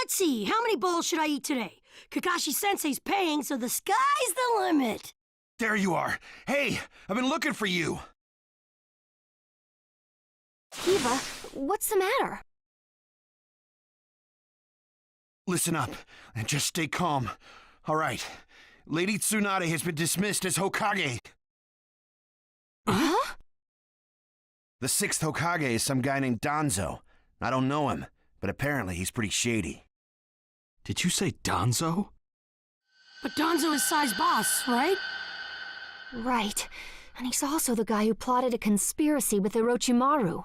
Let's see, how many bowls should I eat today? Kakashi-sensei's paying, so the sky's the limit. There you are. Hey, I've been looking for you. Kiba, what's the matter? Listen up, and just stay calm. All right, Lady Tsunade has been dismissed as Hokage. Huh? The 6th Hokage is some guy named Danzo. I don't know him, but apparently he's pretty shady. Did you say Danzo? But Danzo is Sai's boss, right? Right. And he's also the guy who plotted a conspiracy with Orochimaru.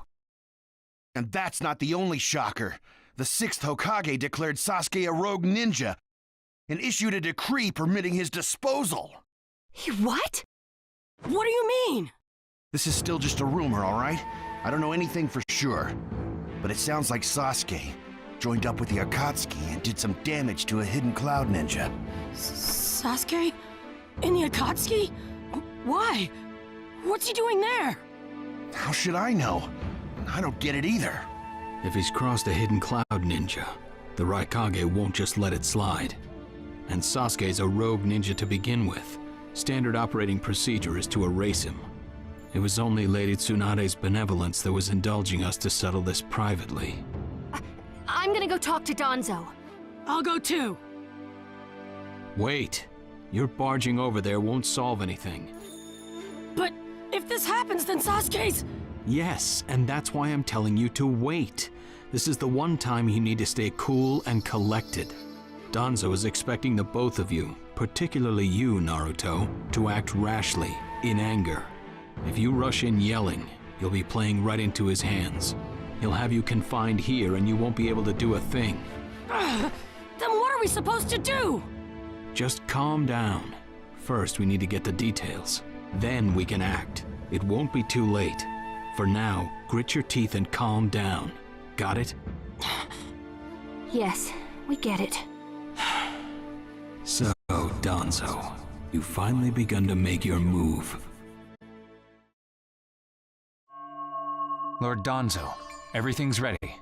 And that's not the only shocker. The 6th Hokage declared Sasuke a rogue ninja and issued a decree permitting his disposal. What? What do you mean? This is still just a rumor, all right? I don't know anything for sure. But it sounds like Sasuke joined up with the Akatsuki and did some damage to a hidden cloud ninja. Sasuke? In the Akatsuki? Why? What's he doing there? How should I know? I don't get it either. If he's crossed a hidden cloud ninja, the Rokage won't just let it slide. And Sasuke's a rogue ninja to begin with. Standard operating procedure is to erase him. It was only Lady Tsunade's benevolence that was indulging us to settle this privately. I'm gonna go talk to Danzo. I'll go too. Wait. Your barging over there won't solve anything. But if this happens, then Sasuke's... Yes, and that's why I'm telling you to wait. This is the one time you need to stay cool and collected. Danzo is expecting the both of you, particularly you, Naruto, to act rashly, in anger. If you rush in yelling, you'll be playing right into his hands. He'll have you confined here and you won't be able to do a thing. Then what are we supposed to do? Just calm down. First, we need to get the details. Then we can act. It won't be too late. For now, grit your teeth and calm down. Got it? Yes, we get it. So, Danzo, you've finally begun to make your move. Lord Danzo, everything's ready.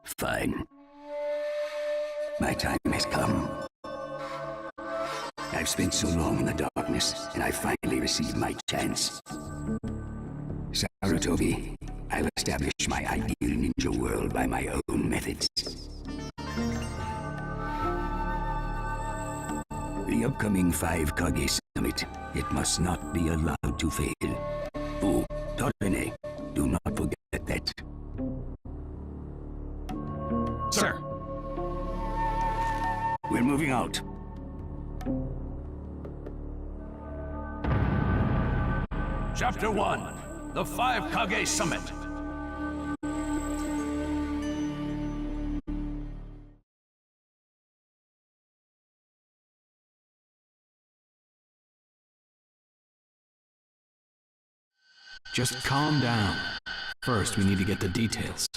Fine. My time has come. I've spent so long in the darkness, and I finally received my chance. Sarutobi, I'll establish my ideal ninja world by my own methods. The upcoming 5 Kage Summit, it must not be allowed to fail. Oh, Torene, do not forget that. Sir! We're moving out. Chapter 1. The 5 Kage Summit. Just calm down. First, we need to get the details.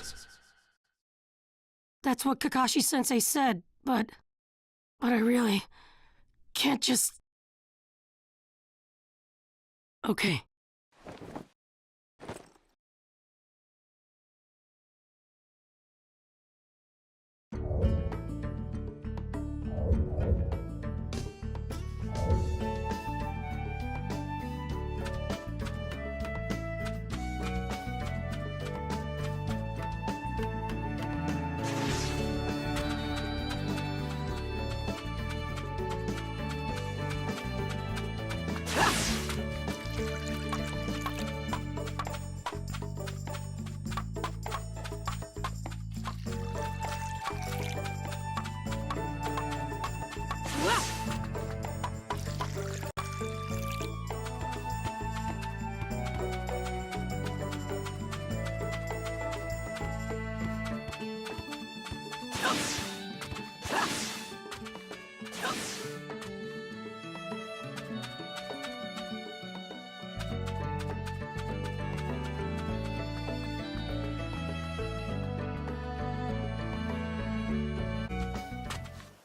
That's what Kakashi-sensei said, but I really can't just... Okay.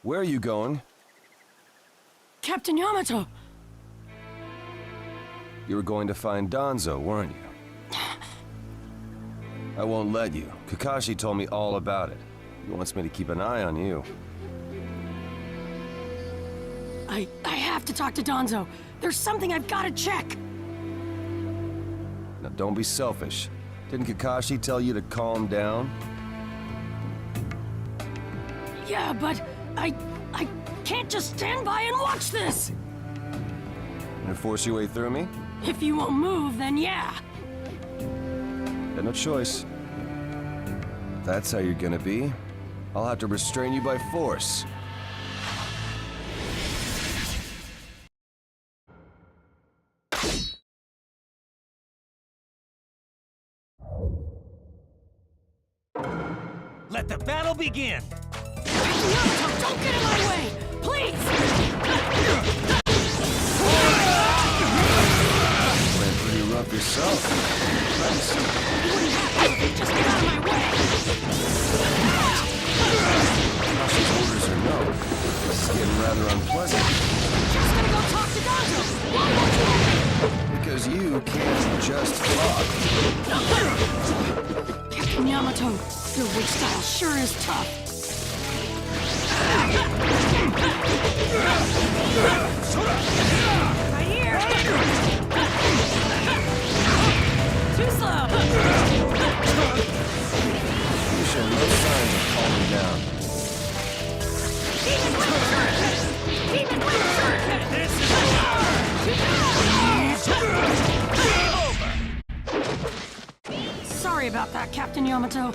Where are you going? Captain Yamato! You were going to find Danzo, weren't you? I won't let you. Kakashi told me all about it. He wants me to keep an eye on you. I have to talk to Danzo. There's something I've got to check. Now don't be selfish. Didn't Kakashi tell you to calm down? Yeah, but I can't just stand by and watch this. Gonna force your way through me? If you won't move, then yeah. Got no choice. If that's how you're gonna be, I'll have to restrain you by force. Let the battle begin! Naruto, don't get in my way! Please! Went pretty rough yourself. Nice. You wouldn't have to if you just get out of my way! Kashi's orders are no. This is getting rather unpleasant. Just gonna go talk to Danzo! Why won't you let me? Because you can't just talk. Captain Yamato, your wig style sure is tough. Right here! Too slow! You show no signs of calming down. Demon Wind Shuriken! Demon Wind Shuriken! This is Sorry about that, Captain Yamato.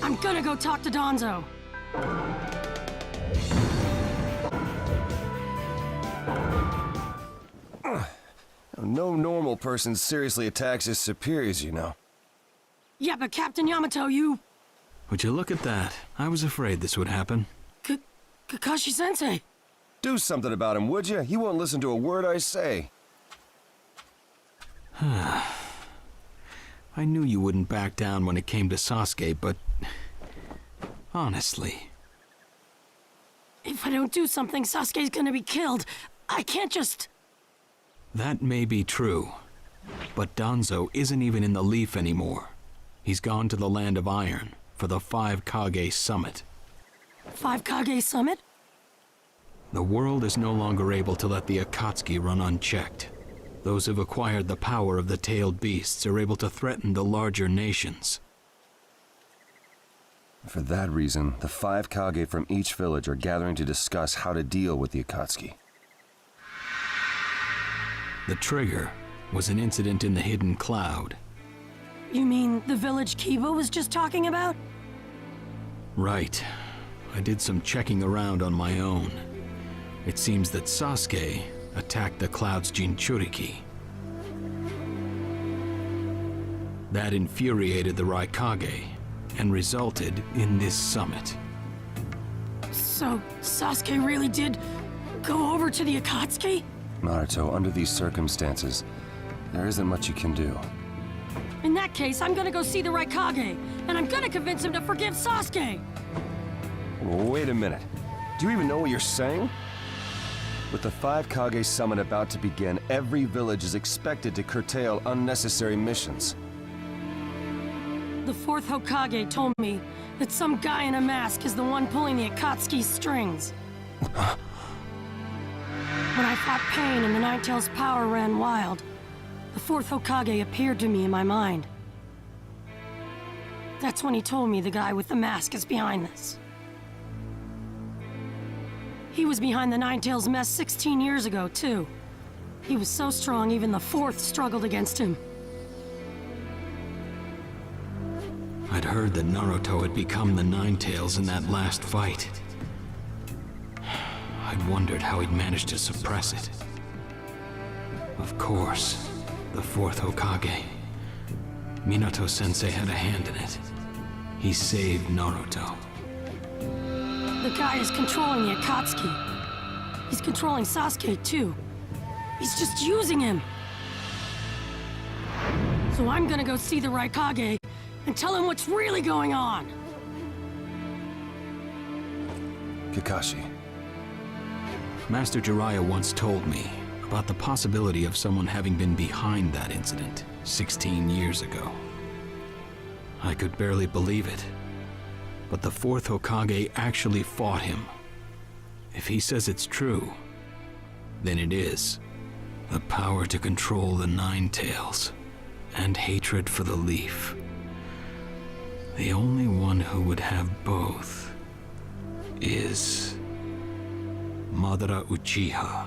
I'm gonna go talk to Danzo. No normal person seriously attacks his superiors, you know. Yeah, but Captain Yamato, you... Would you look at that? I was afraid this would happen. Kakashi-sensei. Do something about him, would you? He won't listen to a word I say. I knew you wouldn't back down when it came to Sasuke, but... honestly... If I don't do something, Sasuke's gonna be killed. I can't just... That may be true, but Danzo isn't even in the Leaf anymore. He's gone to the Land of Iron for the 5 Kage Summit. 5 Kage Summit? The world is no longer able to let the Akatsuki run unchecked. Those who've acquired the power of the tailed beasts are able to threaten the larger nations. For that reason, the 5 Kage from each village are gathering to discuss how to deal with the Akatsuki. The trigger was an incident in the Hidden Cloud. You mean the village Kiba was just talking about? Right. I did some checking around on my own. It seems that Sasuke attacked the Cloud's Jinchuriki. That infuriated the Rokage and resulted in this summit. So, Sasuke really did go over to the Akatsuki? Naruto, under these circumstances, there isn't much you can do. In that case, I'm gonna go see the Rokage, and I'm gonna convince him to forgive Sasuke! Wait a minute. Do you even know what you're saying? With the 5 Kage summit about to begin, every village is expected to curtail unnecessary missions. The 4th Hokage told me that some guy in a mask is the one pulling the Akatsuki's strings. When I fought Pain and the Ninetales' power ran wild, the 4th Hokage appeared to me in my mind. That's when he told me the guy with the mask is behind this. He was behind the Ninetales mess 16 years ago, too. He was so strong, even the 4th struggled against him. I'd heard that Naruto had become the Ninetales in that last fight. I'd wondered how he'd managed to suppress it. Of course, the 4th Hokage. Minato-sensei had a hand in it. He saved Naruto. The guy is controlling the Akatsuki. He's controlling Sasuke, too. He's just using him. So I'm gonna go see the Rokage and tell him what's really going on. Kakashi. Master Jiraiya once told me about the possibility of someone having been behind that incident 16 years ago. I could barely believe it. but the fourth Hokage actually fought him. If he says it's true, then it is. The power to control the Nine Tails, and hatred for the Leaf. The only one who would have both is Madara Uchiha.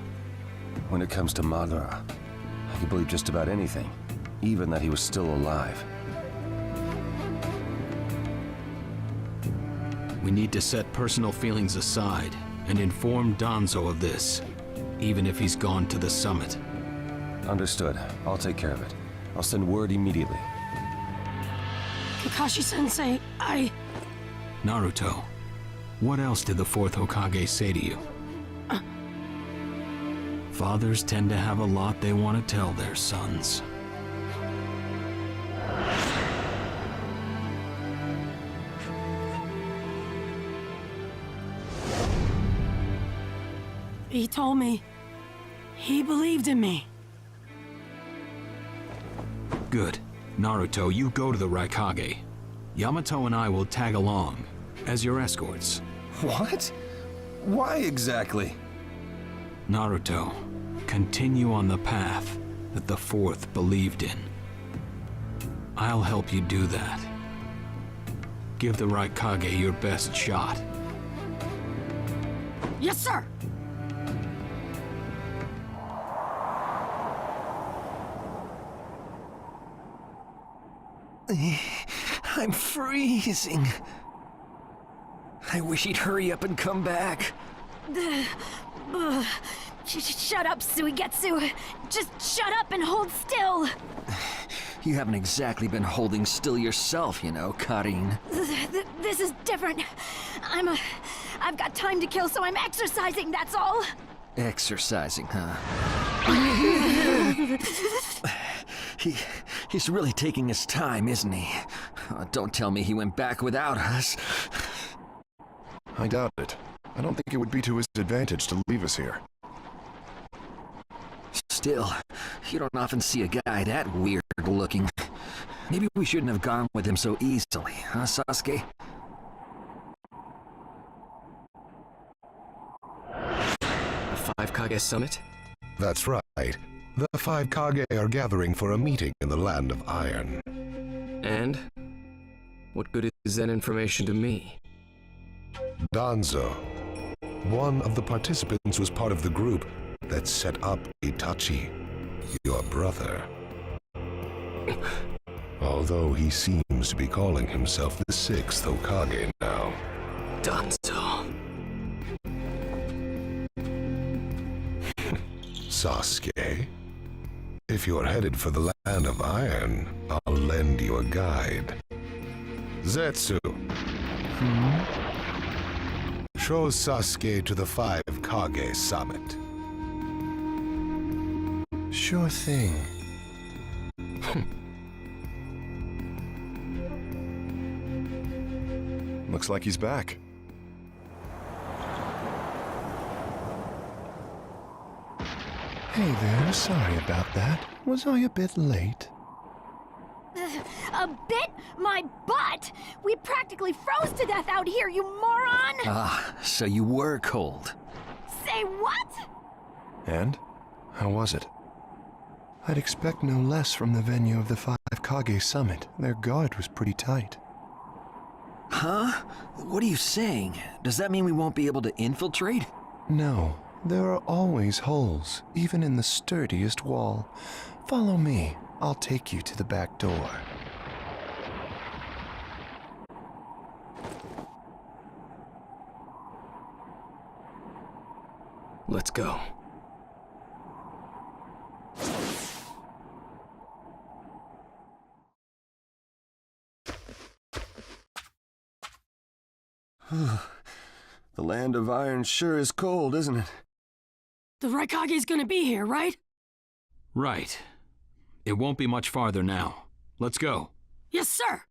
When it comes to Madara, I can believe just about anything, even that he was still alive. We need to set personal feelings aside and inform Danzo of this, even if he's gone to the summit. Understood. I'll take care of it. I'll send word immediately. Kakashi-sensei, Naruto, what else did the fourth Hokage say to you? Fathers tend to have a lot they want to tell their sons. He told me he believed in me. Good. Naruto, you go to the Rokage. Yamato and I will tag along as your escorts. What? Why exactly? Naruto, continue on the path that the fourth believed in. I'll help you do that. Give the Rokage your best shot. Yes, sir! I'm freezing. I wish he'd hurry up and come back. Shut up, Suigetsu. Just shut up and hold still. You haven't exactly been holding still yourself, you know, Karin. This is different. I've got time to kill, so I'm exercising, that's all. Exercising, huh? He's really taking his time, isn't he? Don't tell me he went back without us. I doubt it. I don't think it would be to his advantage to leave us here. Still, you don't often see a guy that weird looking. Maybe we shouldn't have gone with him so easily, huh, Sasuke? The 5 Kage summit? That's right. The 5 Kage are gathering for a meeting in the Land of Iron. And? What good is that information to me? Danzo, one of the participants, was part of the group that set up Itachi, your brother. Although he seems to be calling himself the 6th Hokage now. Danzo. Sasuke, if you're headed for the Land of Iron, I'll lend you a guide. Zetsu. Show Sasuke to the 5 Kage summit. Sure thing. Looks like he's back. Hey there, sorry about that. Was I a bit late? A bit? My butt! We practically froze to death out here, you moron! Ah, so you were cold. Say what? And? How was it? I'd expect no less from the venue of the 5 Kage summit. Their guard was pretty tight. Huh? What are you saying? Does that mean we won't be able to infiltrate? No, there are always holes, even in the sturdiest wall. Follow me. I'll take you to the back door. Let's go. The Land of Iron sure is cold, isn't it? The Rokage's gonna be here, right? Right. It won't be much farther now. Let's go. Yes, sir!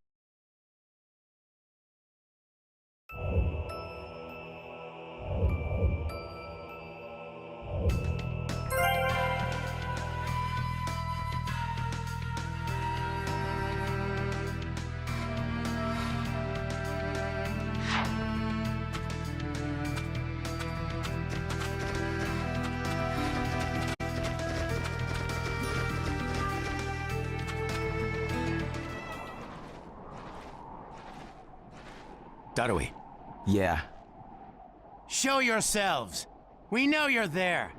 Gotta we? Yeah. Show yourselves. We know you're there.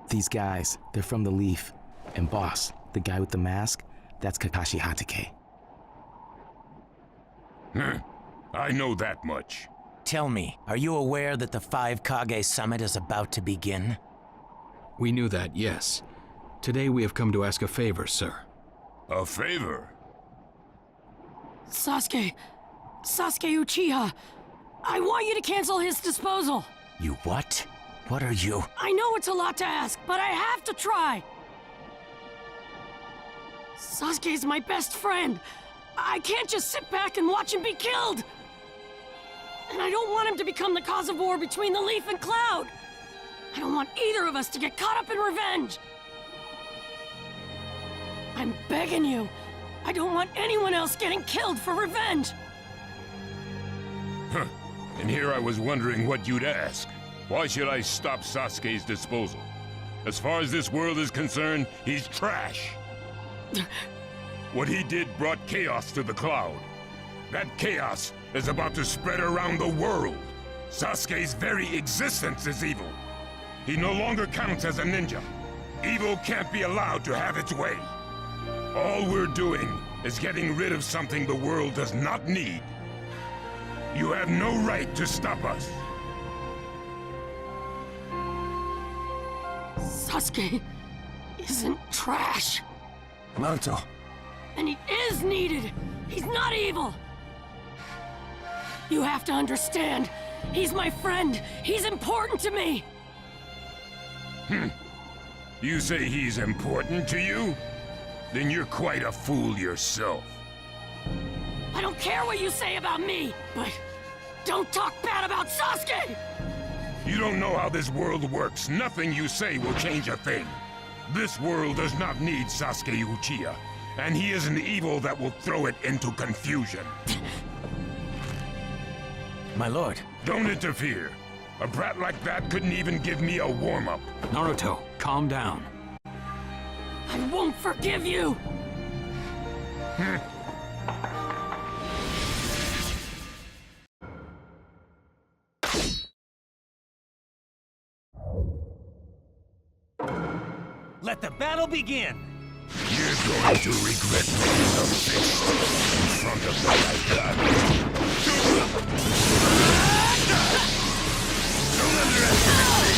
These guys, they're from the Leaf. And boss, the guy with the mask, that's Kakashi Hatake. I know that much. Tell me, are you aware that the 5 Kage summit is about to begin? We knew that, yes. Today we have come to ask a favor, sir. A favor? Sasuke Uchiha, I want you to cancel his disposal. You what? What are you? I know it's a lot to ask, but I have to try. Sasuke's my best friend. I can't just sit back and watch him be killed. And I don't want him to become the cause of war between the Leaf and Cloud. I don't want either of us to get caught up in revenge. I'm begging you. I don't want anyone else getting killed for revenge. Huh. And here I was wondering what you'd ask. Why should I stop Sasuke's disposal? As far as this world is concerned, he's trash. What he did brought chaos to the Cloud. That chaos is about to spread around the world. Sasuke's very existence is evil. He no longer counts as a ninja. Evil can't be allowed to have its way. All we're doing is getting rid of something the world does not need. You have no right to stop us. Sasuke isn't trash. Naruto. And he is needed. He's not evil. You have to understand. He's my friend. He's important to me. You say he's important to you? Then you're quite a fool yourself. I don't care what you say about me, but don't talk bad about Sasuke! You don't know how this world works. Nothing you say will change a thing. This world does not need Sasuke Uchiha, and he is an evil that will throw it into confusion. My lord. Don't interfere. A brat like that couldn't even give me a warm-up. Naruto, calm down. I won't forgive you! Let the battle begin! You're going to regret making a fist in front of me like that. Don't underestimate me!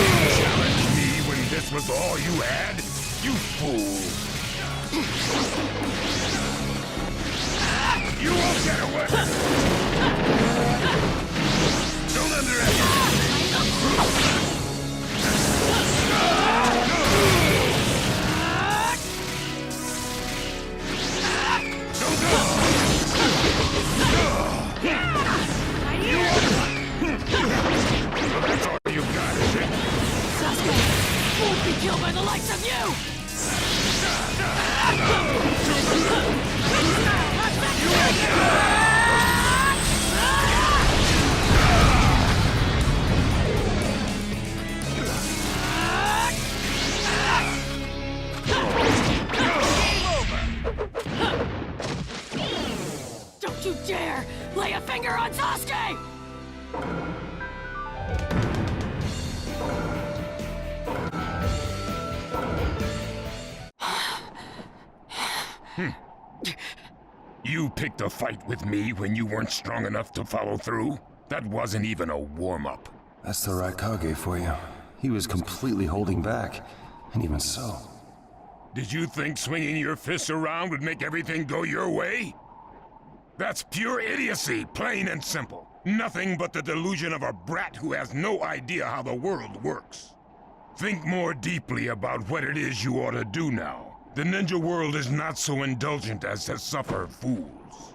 You challenged me when this was all you had? You fool! You won't get away! Don't underestimate me! That's all you got, is it? Sasuke won't be killed by the likes of you! Don't you dare lay a finger on Sasuke! You picked a fight with me when you weren't strong enough to follow through? That wasn't even a warm-up. That's the Rokage for you. He was completely holding back. And even so... Did you think swinging your fists around would make everything go your way? That's pure idiocy, plain and simple. Nothing but the delusion of a brat who has no idea how the world works. Think more deeply about what it is you ought to do now. The ninja world is not so indulgent as to suffer fools.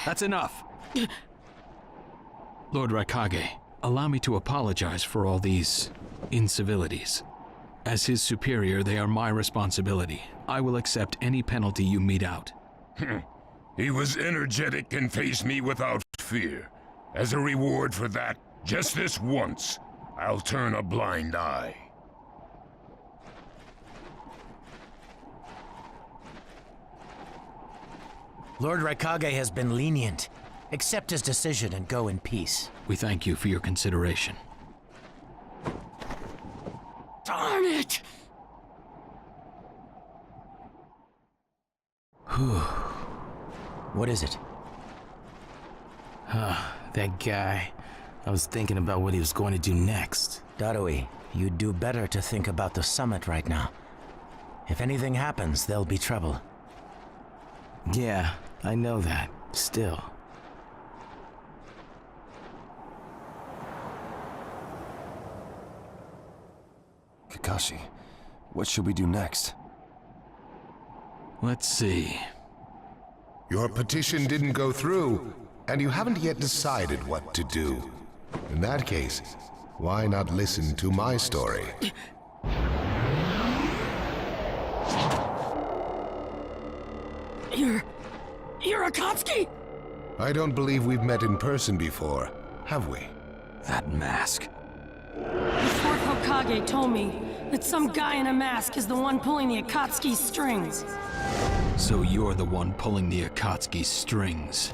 That's enough. Lord Rokage, allow me to apologize for all these incivilities. As his superior, they are my responsibility. I will accept any penalty you mete out. He was energetic and faced me without fear. As a reward for that, just this once, I'll turn a blind eye. Lord Rokage has been lenient. Accept his decision and go in peace. We thank you for your consideration. Darn it! What is it? That guy. I was thinking about what he was going to do next. Darui, you'd do better to think about the summit right now. If anything happens, there'll be trouble. Yeah, I know that. Still. Kakashi, what should we do next? Let's see. Your petition didn't go through, and you haven't yet decided what to do. In that case, why not listen to my story? You're Akatsuki? I don't believe we've met in person before, have we? That mask. The fourth Hokage told me that some guy in a mask is the one pulling the Akatsuki's strings. So you're the one pulling the Akatsuki's strings.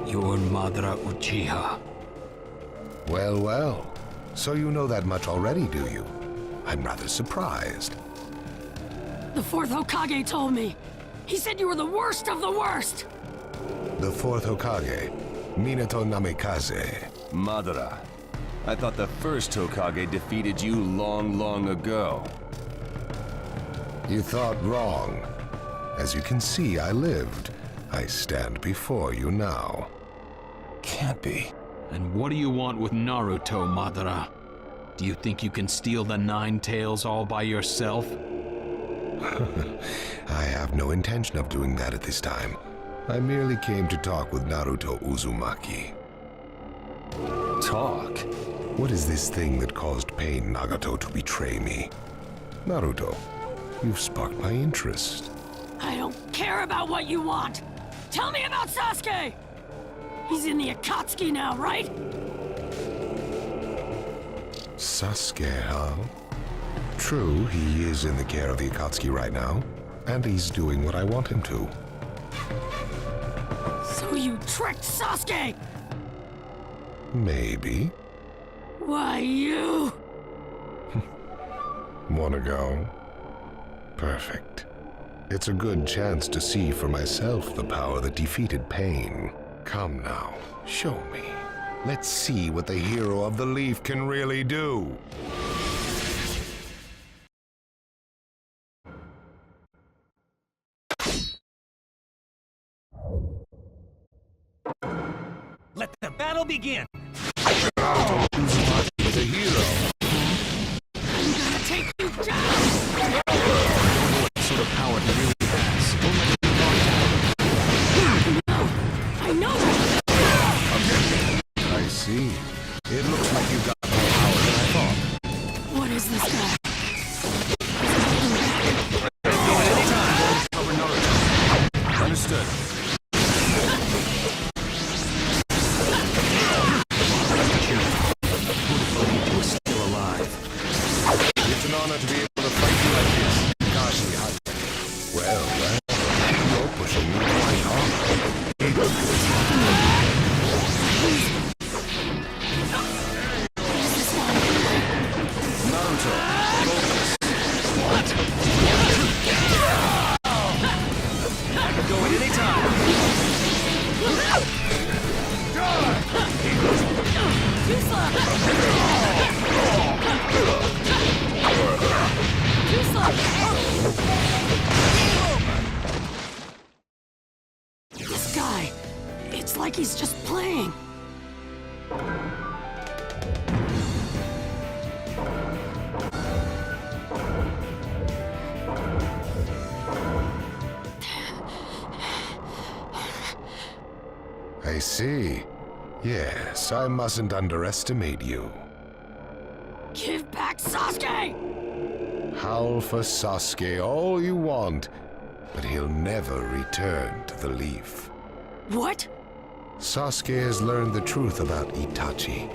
You're Madara Uchiha. Well, well. So you know that much already, do you? I'm rather surprised. The fourth Hokage told me. He said you were the worst of the worst! The fourth Hokage, Minato Namikaze. Madara. I thought the first Hokage defeated you long, long ago. You thought wrong. As you can see, I lived. I stand before you now. Can't be. And what do you want with Naruto, Madara? Do you think you can steal the Nine Tails all by yourself? I have no intention of doing that at this time. I merely came to talk with Naruto Uzumaki. Talk? What is this thing that caused Pain Nagato to betray me? Naruto, you've sparked my interest. I don't care about what you want! Tell me about Sasuke! He's in the Akatsuki now, right? Sasuke, huh? True, he is in the care of the Akatsuki right now, and he's doing what I want him to. So you tricked Sasuke! Maybe. Why, you... Wanna go? Perfect. It's a good chance to see for myself the power that defeated Pain. Come now, show me. Let's see what the hero of the leaf can really do. Let the battle begin! Naruto Uzumaki is a hero. I'm gonna take you down! What sort of power he really has. No! I know that! I see. It looks like you've got more power than I thought. What is this guy? Cover Naruto. Understood. It's an honor to be able to fight you like this, Kage. Well, you're pushing me quite hard. Naruto, focus. What? I can go at any time. This guy, it's like he's just playing. I see. Yes, I mustn't underestimate you. Give back Sasuke! Howl for Sasuke all you want, but he'll never return to the leaf. What? Sasuke has learned the truth about Itachi.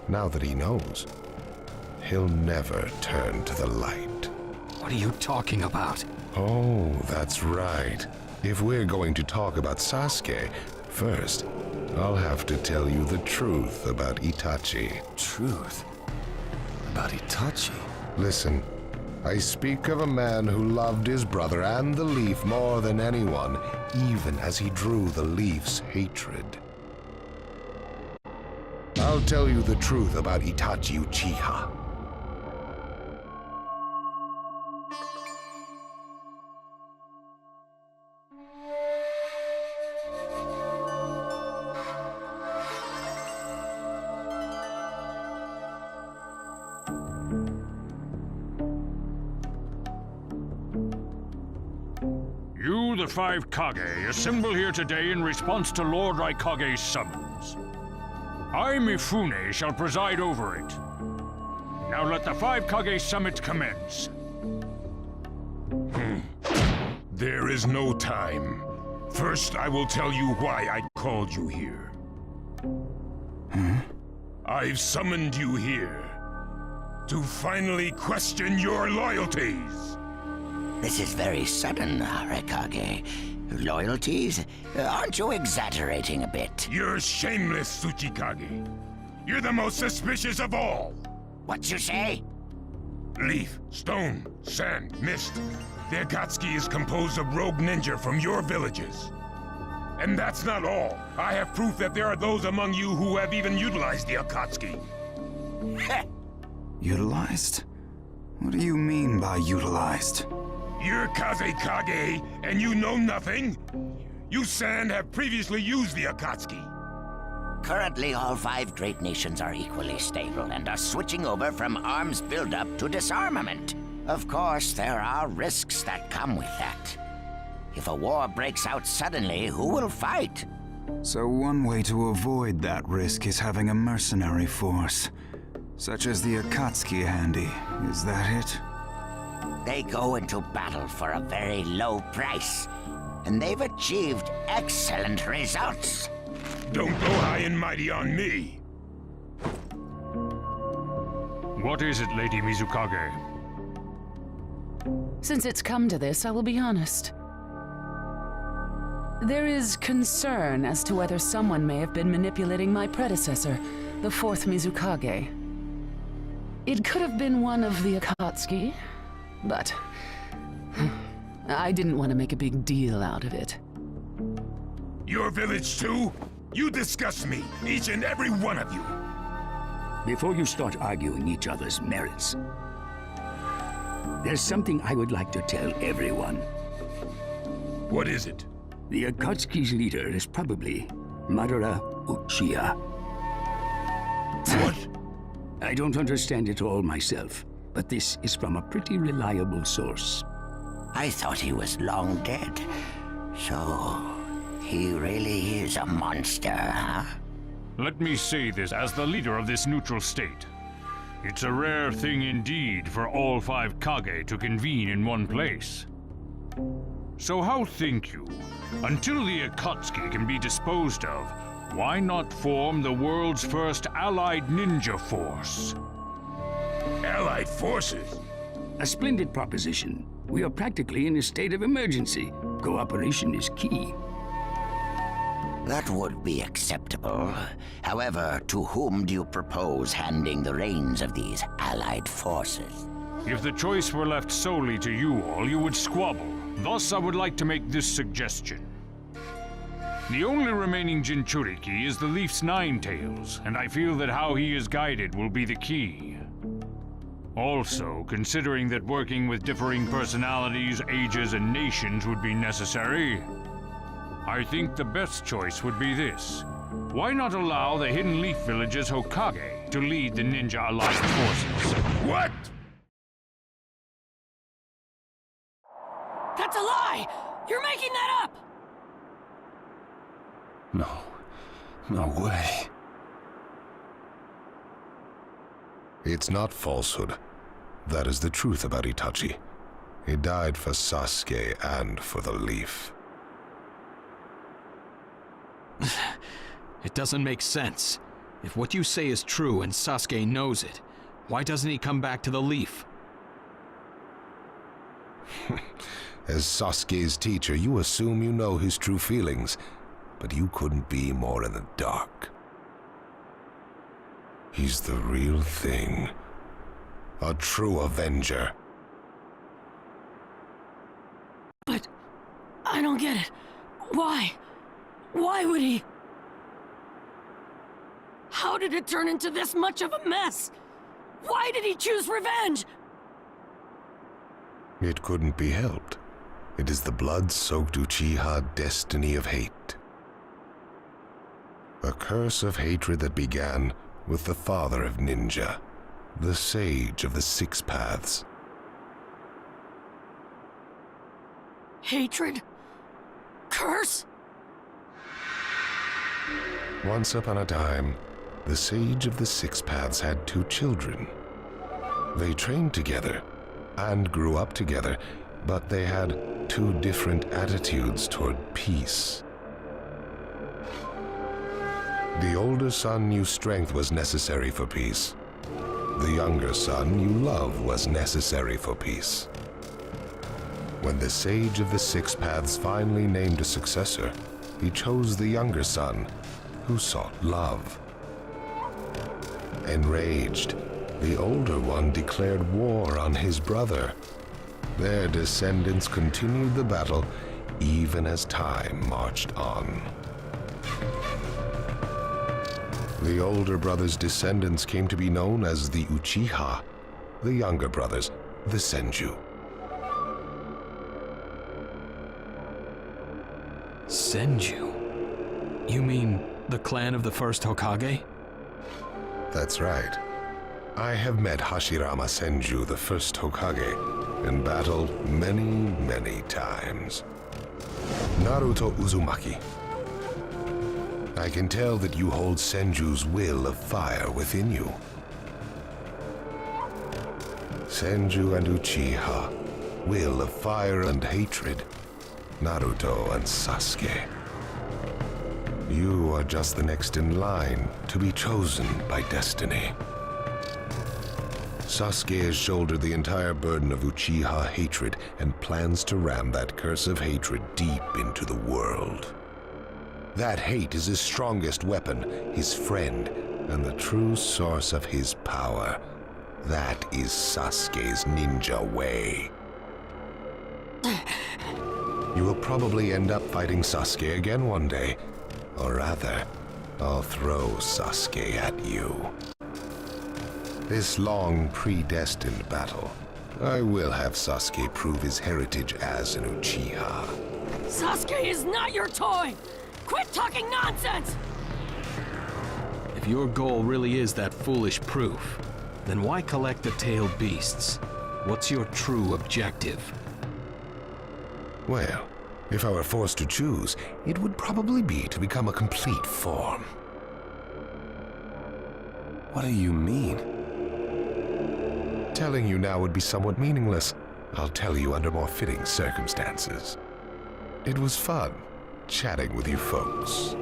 Now that he knows, he'll never turn to the light. What are you talking about? Oh, that's right. If we're going to talk about Sasuke, first, I'll have to tell you the truth about Itachi. Truth? About Itachi? Listen, I speak of a man who loved his brother and the Leaf more than anyone, even as he drew the Leaf's hatred. I'll tell you the truth about Itachi Uchiha. You, the 5 Kage, assemble here today in response to Lord Raikage's summons. I, Mifune, shall preside over it. Now let the 5 Kage summit commence. There is no time. First, I will tell you why I called you here. I've summoned you here to finally question your loyalties. This is very sudden, Rokage. Loyalties? Aren't you exaggerating a bit? You're shameless, Tsuchikage. You're the most suspicious of all. What you say? Leaf, stone, sand, mist. The Akatsuki is composed of rogue ninja from your villages. And that's not all. I have proof that there are those among you who have even utilized the Akatsuki. Utilized? What do you mean by utilized? You're Kaze Kage, and you know nothing? You Sand have previously used the Akatsuki. Currently, all 5 great nations are equally stable and are switching over from arms buildup to disarmament. Of course, there are risks that come with that. If a war breaks out suddenly, who will fight? So one way to avoid that risk is having a mercenary force, such as the Akatsuki handy. Is that it? They go into battle for a very low price, and they've achieved excellent results. Don't go high and mighty on me. What is it, Lady Mizukage? Since it's come to this, I will be honest. There is concern as to whether someone may have been manipulating my predecessor, the 4th Mizukage. It could have been one of the Akatsuki, but I didn't want to make a big deal out of it. Your village too? You disgust me, each and every one of you. Before you start arguing each other's merits, there's something I would like to tell everyone. What is it? The Akatsuki's leader is probably Madara Uchiha. What? I don't understand it all myself, but this is from a pretty reliable source. I thought he was long dead. So, he really is a monster, huh? Let me say this as the leader of this neutral state. It's a rare thing indeed for all 5 Kage to convene in one place. So how think you, until the Akatsuki can be disposed of, why not form the world's first allied ninja force? Allied forces? A splendid proposition. We are practically in a state of emergency. Cooperation is key. That would be acceptable. However, to whom do you propose handing the reins of these allied forces? If the choice were left solely to you all, you would squabble. Thus, I would like to make this suggestion. The only remaining Jinchuriki is the Leaf's 9 Tails, and I feel that how he is guided will be the key. Also, considering that working with differing personalities, ages, and nations would be necessary, I think the best choice would be this. Why not allow the Hidden Leaf Village's Hokage to lead the Ninja Alliance forces? What? That's a lie! You're making that up! No way. It's not falsehood. That is the truth about Itachi. He died for Sasuke and for the Leaf. It doesn't make sense. If what you say is true and Sasuke knows it, why doesn't he come back to the Leaf? As Sasuke's teacher, you assume you know his true feelings, but you couldn't be more in the dark. He's the real thing. A true avenger. But I don't get it. Why? Why would he? How did it turn into this much of a mess? Why did he choose revenge? It couldn't be helped. It is the blood-soaked Uchiha destiny of hate. A curse of hatred that began with the father of ninja, the sage of the Six Paths. Hatred? Curse? Once upon a time, the sage of the Six Paths had 2 children. They trained together and grew up together, but they had 2 different attitudes toward peace. The older son knew strength was necessary for peace. The younger son knew love was necessary for peace. When the sage of the Six Paths finally named a successor, he chose the younger son, who sought love. Enraged, the older one declared war on his brother. Their descendants continued the battle even as time marched on. The older brother's descendants came to be known as the Uchiha, the younger brothers, the Senju. Senju? You mean the clan of the first Hokage? That's right. I have met Hashirama Senju, the first Hokage, in battle many, many times. Naruto Uzumaki. I can tell that you hold Senju's will of fire within you. Senju and Uchiha, will of fire and hatred. Naruto and Sasuke. You are just the next in line to be chosen by destiny. Sasuke has shouldered the entire burden of Uchiha hatred and plans to ram that curse of hatred deep into the world. That hate is his strongest weapon, his friend, and the true source of his power. That is Sasuke's ninja way. You will probably end up fighting Sasuke again one day. Or rather, I'll throw Sasuke at you. This long, predestined battle, I will have Sasuke prove his heritage as an Uchiha. Sasuke is not your toy! Quit talking nonsense! If your goal really is that foolish proof, then why collect the tailed beasts? What's your true objective? Well, if I were forced to choose, it would probably be to become a complete form. What do you mean? Telling you now would be somewhat meaningless. I'll tell you under more fitting circumstances. It was fun chatting with you folks.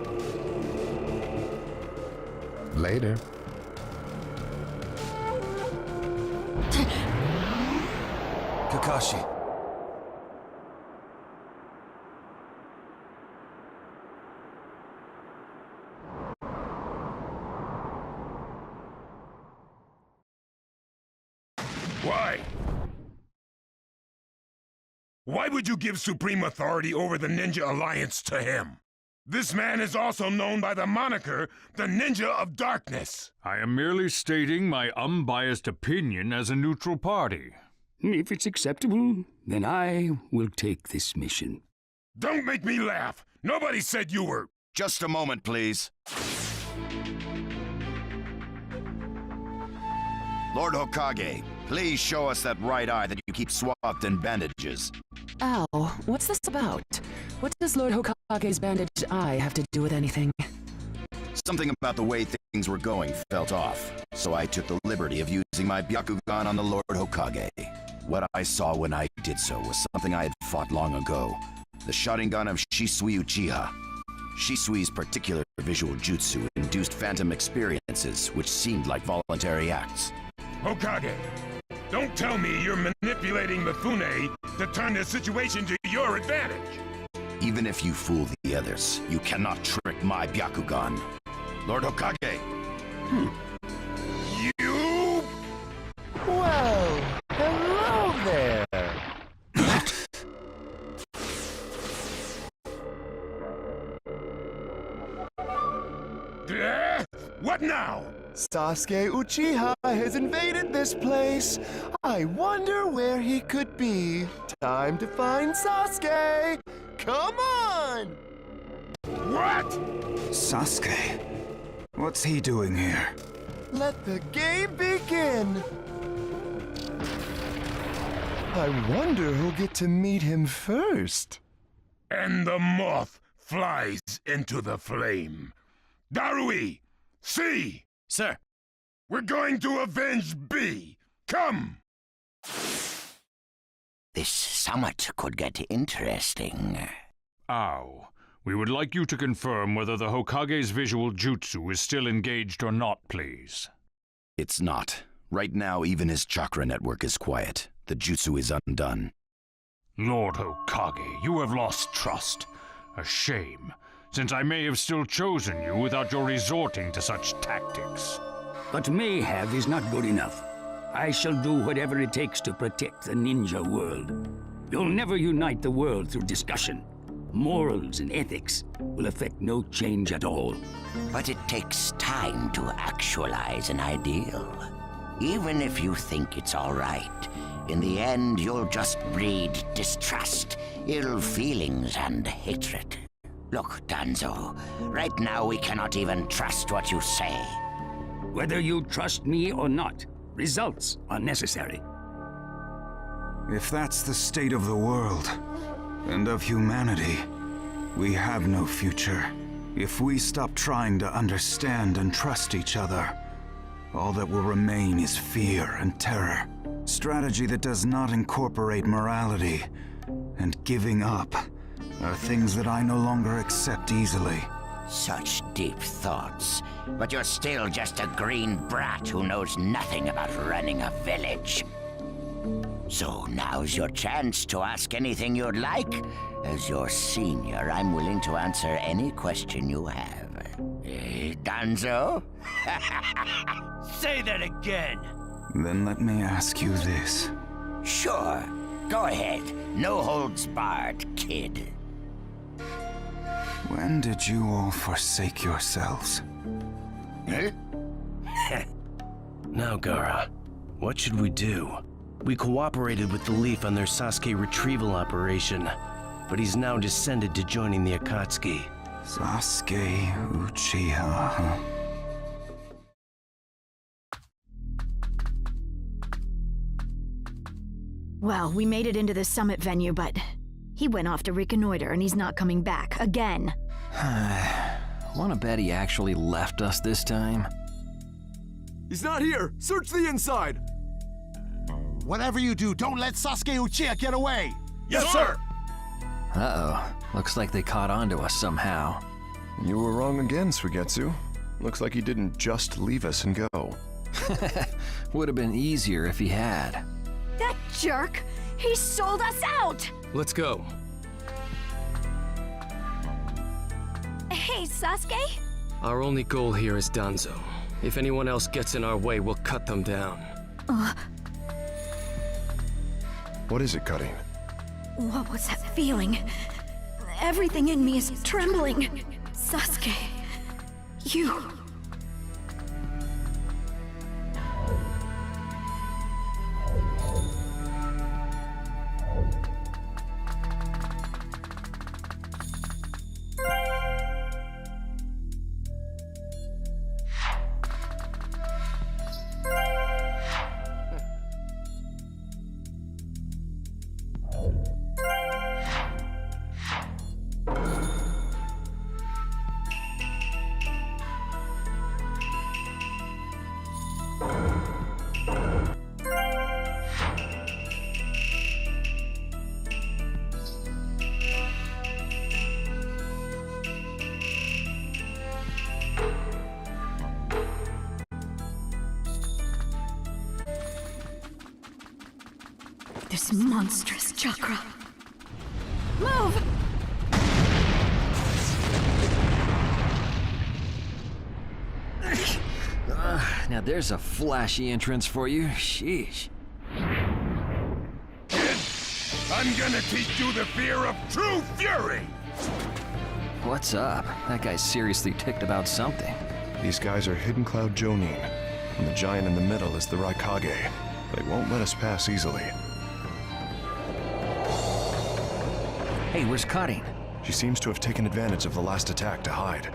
Later. Kakashi. Why? Why would you give supreme authority over the Ninja Alliance to him? This man is also known by the moniker, the Ninja of Darkness. I am merely stating my unbiased opinion as a neutral party. If it's acceptable, then I will take this mission. Don't make me laugh. Nobody said you were... Just a moment, please. Lord Hokage, please show us that right eye that you keep swathed in bandages. Ow, what's this about? What does Lord Hokage's bandaged eye have to do with anything? Something about the way things were going felt off, so I took the liberty of using my Byakugan on the Lord Hokage. What I saw when I did so was something I had fought long ago. The Sharingan of Shisui Uchiha. Shisui's particular visual jutsu induced phantom experiences which seemed like voluntary acts. Hokage, Don't tell me you're manipulating Mifune to turn the situation to your advantage. Even if you fool the others, you cannot trick my Byakugan. Lord Hokage! You... Well, hello there! What now? Sasuke Uchiha has invaded this place. I wonder where he could be. Time to find Sasuke! Come on! What? Sasuke? What's he doing here? Let the game begin! I wonder who'll get to meet him first. And the moth flies into the flame. Darui! C! Sir! We're going to avenge B! Come! This summit could get interesting. Ow. We would like you to confirm whether the Hokage's visual jutsu is still engaged or not, please. It's not. Right now, even his chakra network is quiet. The jutsu is undone. Lord Hokage, you have lost trust. A shame, since I may have still chosen you without your resorting to such tactics. But may have is not good enough. I shall do whatever it takes to protect the ninja world. You'll never unite the world through discussion. Morals and ethics will affect no change at all. But it takes time to actualize an ideal. Even if you think it's all right, in the end you'll just breed distrust, ill feelings, and hatred. Look, Danzo, right now we cannot even trust what you say. Whether you trust me or not, results are necessary. If that's the state of the world, and of humanity, we have no future. If we stop trying to understand and trust each other, all that will remain is fear and terror. Strategy that does not incorporate morality and giving up are things that I no longer accept easily. Such deep thoughts, but you're still just a green brat who knows nothing about running a village. So now's your chance to ask anything you'd like. As your senior, I'm willing to answer any question you have. Danzo? Say that again! Then let me ask you this. Sure. Go ahead. No holds barred, kid. When did you all forsake yourselves? Now, Gaara, what should we do? We cooperated with the Leaf on their Sasuke retrieval operation, but he's now descended to joining the Akatsuki. Sasuke Uchiha, huh? Well, we made it into the summit venue, but he went off to reconnoiter and he's not coming back again. Wanna bet he actually left us this time? He's not here! Search the inside! Whatever you do, don't let Sasuke Uchiha get away! Yes, sir! Uh-oh. Looks like they caught on to us somehow. You were wrong again, Suigetsu. Looks like he didn't just leave us and go. Would have been easier if he had. That jerk! He sold us out! Let's go. Hey, Sasuke? Our only goal here is Danzo. If anyone else gets in our way, we'll cut them down. What is it, Cutting? What was that feeling? Everything in me is trembling. Sasuke, you... monstrous chakra. Move! Now there's a flashy entrance for you. Sheesh. Kid, I'm gonna teach you the fear of true fury! What's up? That guy's seriously ticked about something. These guys are Hidden Cloud Jonin, and the giant in the middle is the Rokage. They won't let us pass easily. Hey, where's Cutting? She seems to have taken advantage of the last attack to hide.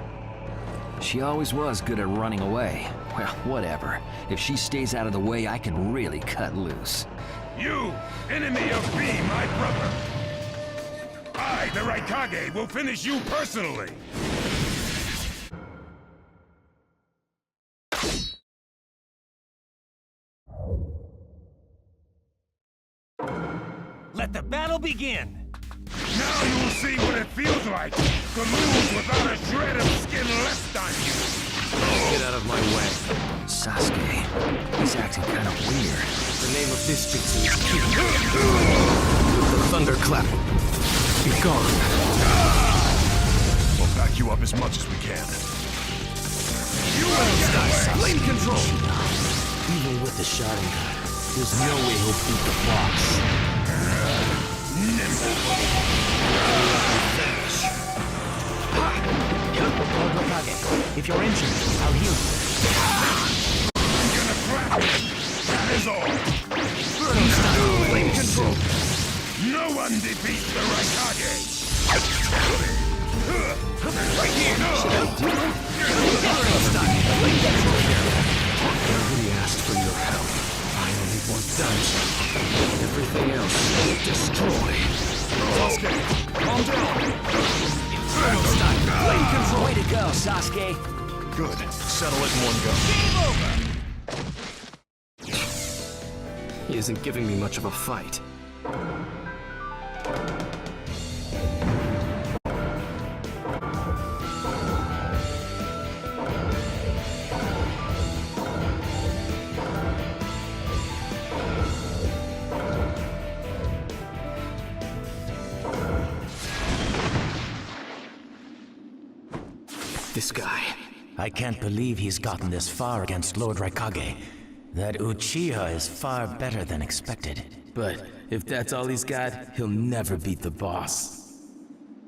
She always was good at running away. Well, whatever. If she stays out of the way, I can really cut loose. You, enemy of me, my brother! I, the Rokage, will finish you personally! Let the battle begin! Now you will see what it feels like to lose without a shred of skin left on you! Get out of my way. Sasuke, he's acting kind of weird. The name of this pizza is Q. The thunderclap. Be gone. We'll back you up as much as we can. You will get away! Flame control! Even with the Sharingan, there's no way he'll beat the boss. Lord Rokage, if you're injured, I'll heal you. I'm gonna grab you! That is all! Flame control! No one defeats the Rokage! Right here! Nobody asked for your help. I only want dungeon. Everything else, destroy. Sasuke, calm down! Inferno style! Flame control! Way to go, Sasuke! Good. Settle it in one go. Game over! He isn't giving me much of a fight. This guy. I can't believe he's gotten this far against Lord Rokage. That Uchiha is far better than expected. But if that's all he's got, he'll never beat the boss.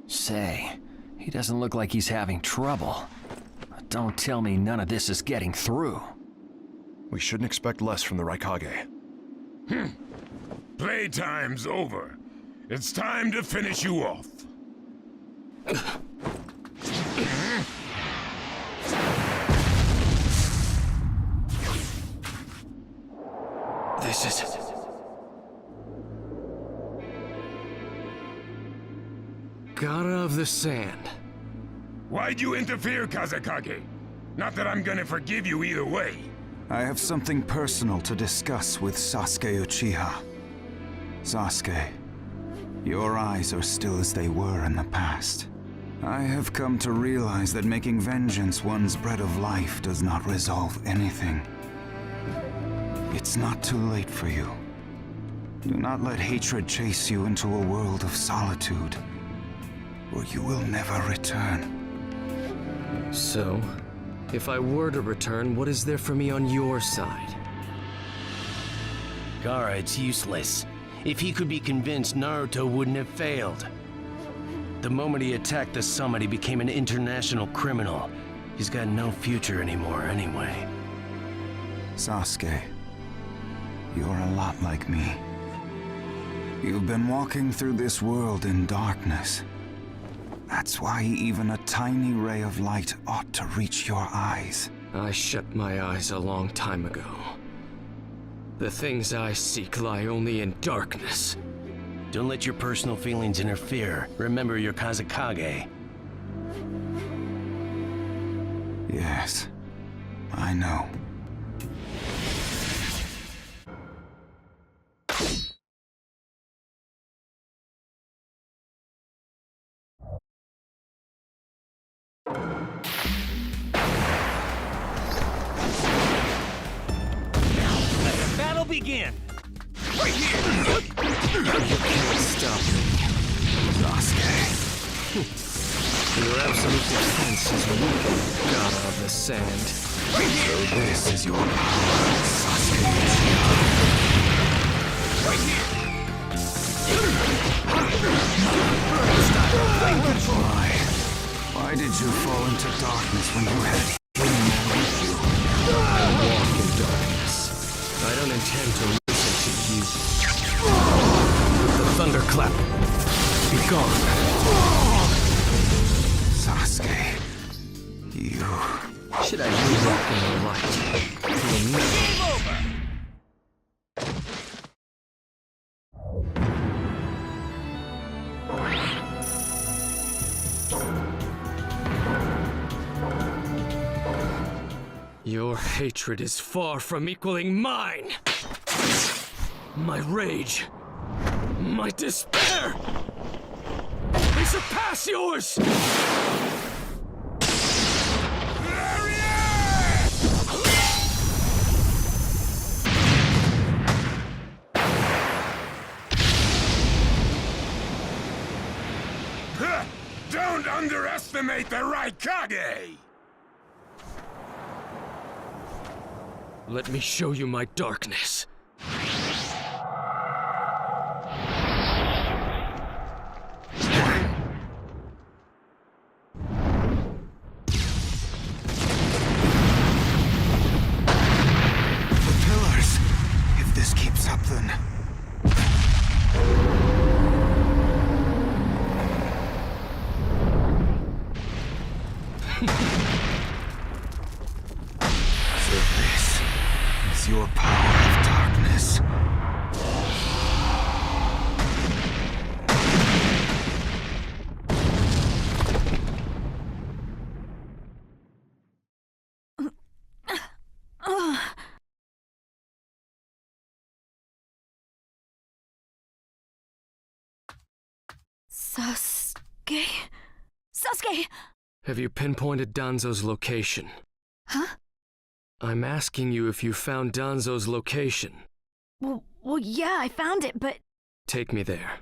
Say, he doesn't look like he's having trouble. Don't tell me none of this is getting through. We shouldn't expect less from the Rokage. Playtime's over. It's time to finish you off. This is... Gara of the Sand. Why'd you interfere, Kazekage? Not that I'm gonna forgive you either way. I have something personal to discuss with Sasuke Uchiha. Sasuke, your eyes are still as they were in the past. I have come to realize that making vengeance one's bread of life does not resolve anything. It's not too late for you. Do not let hatred chase you into a world of solitude, or you will never return. So, if I were to return, what is there for me on your side? Gara, it's useless. If he could be convinced, Naruto wouldn't have failed. The moment he attacked the summit, he became an international criminal. He's got no future anymore anyway. Sasuke, you're a lot like me. You've been walking through this world in darkness. That's why even a tiny ray of light ought to reach your eyes. I shut my eyes a long time ago. The things I seek lie only in darkness. Don't let your personal feelings interfere. Remember, you're Kazekage. Yes, I know. Let the battle begin! Right here! You can't stop me, Sasuke. Your absolute defense is weak, god of the sand. Right here! So this is your power, Sasuke. Right here! Flame control! Why did you fall into darkness when you had him with you? I walk in darkness. I don't intend to listen to you. The thunderclap. Be gone. Sasuke, you... Should I be walking the light? You'll never... Game over! Your hatred is far from equaling mine! My rage, my despair, they surpass yours! Don't underestimate the Rokage! Let me show you my darkness. The pillars. If this keeps up, then... So this is your power of darkness. Sasuke? Sasuke! Have you pinpointed Danzo's location? Huh? I'm asking you if you found Danzo's location. Well, yeah, I found it, but... Take me there.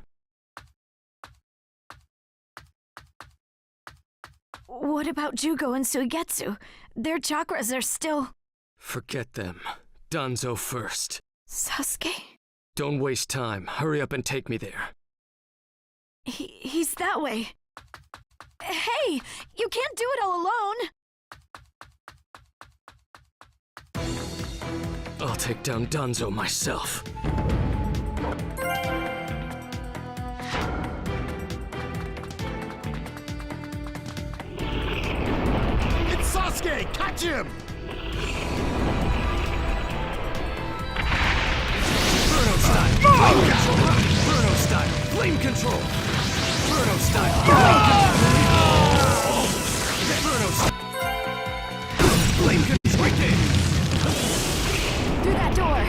What about Jugo and Suigetsu? Their chakras are still... Forget them. Danzo first. Sasuke? Don't waste time. Hurry up and take me there. He's that way. Hey! You can't do it all alone! I'll take down Danzo myself. It's Sasuke! Catch him! Inferno style! Flame control! Inferno style! Flame control! Inferno style! Flame control! Inferno style! Flame control! Right there! Through that door!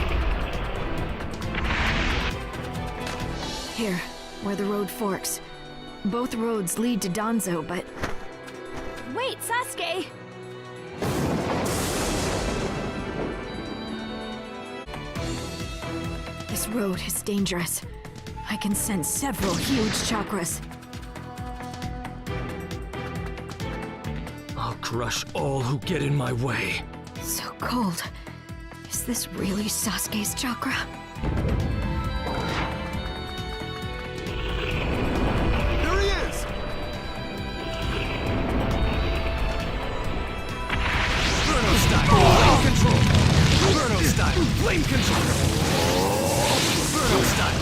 Here, where the road forks. Both roads lead to Danzo, but... Wait, Sasuke! This road is dangerous. I can sense several huge chakras. I'll crush all who get in my way. So cold. Is this really Sasuke's chakra? There he is! Inferno style! Flame control! Inferno style! Flame control! Inferno style!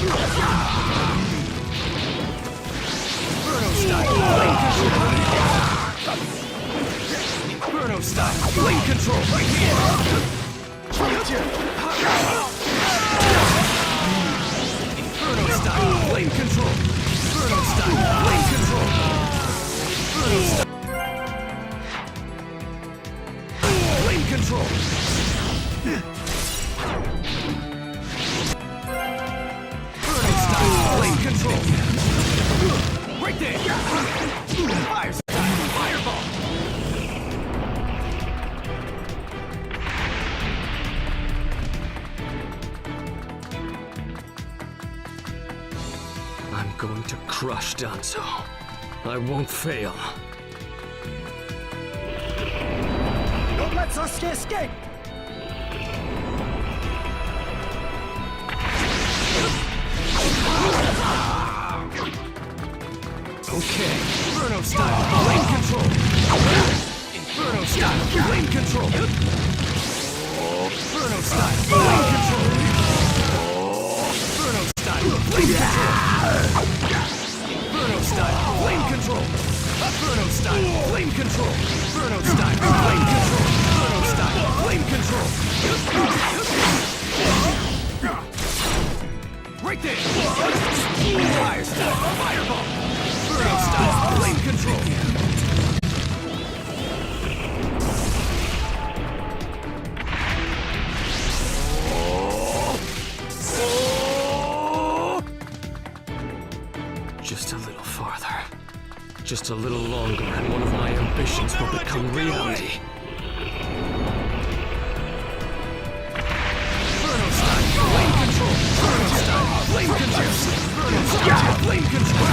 Inferno style! Flame control! Inferno style! Flame control! Right here! Inferno style! Flame control! Inferno style! Flame control! Inferno style! Flame control! Inferno style! Flame control! Right there! Fire style! Fireball! crush Danzo. I won't fail. Don't let Sasuke escape! Okay, Inferno style, flame control! Inferno style, flame control! Inferno style, flame control! Inferno style, flame control! Inferno style, flame control! Inferno style, flame control! Inferno style, flame control! Inferno style, flame control! Right there! Fire style, fireball! Inferno style, flame control! Just a little farther. Just a little longer, and one of my ambitions will become reality. Inferno style, flame control! Inferno style, flame control! Inferno style, flame control!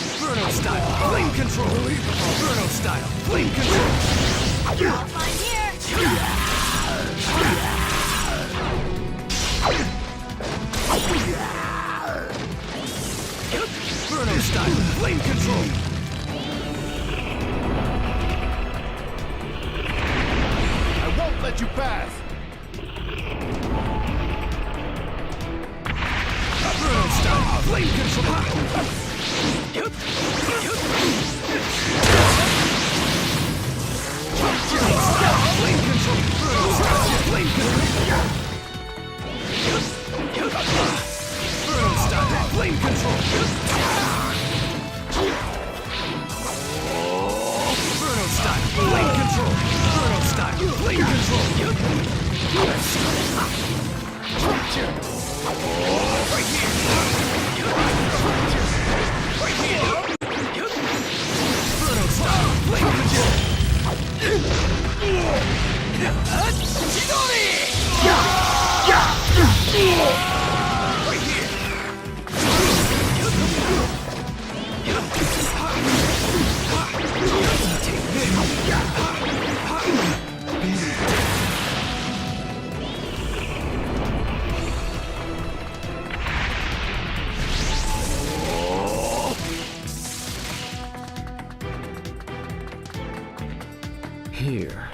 Inferno style, flame control! Inferno style, flame control! I'm here! Inferno style, flame control! I won't let you pass! Inferno style, flame control! Flame control! Inferno style, flame control! Inferno style, flame control! Inferno style, flame control! Inferno style, flame control! Right here! Right here! Inferno style, flame control! Chidori! Right here! Here.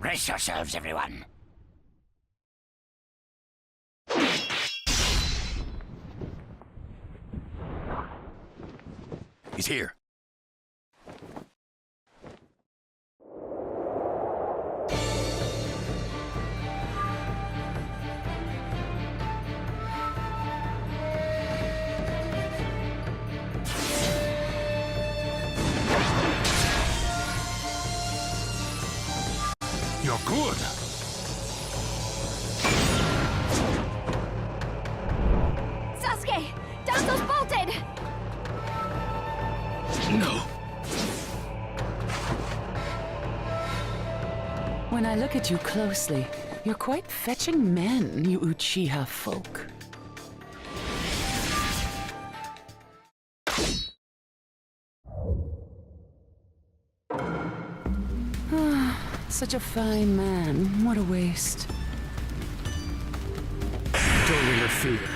Brace yourselves, everyone. He's here. You're good. Sasuke! Danzo's bolted! No. When I look at you closely, you're quite fetching men, you Uchiha folk. Such a fine man. What a waste. Don't interfere.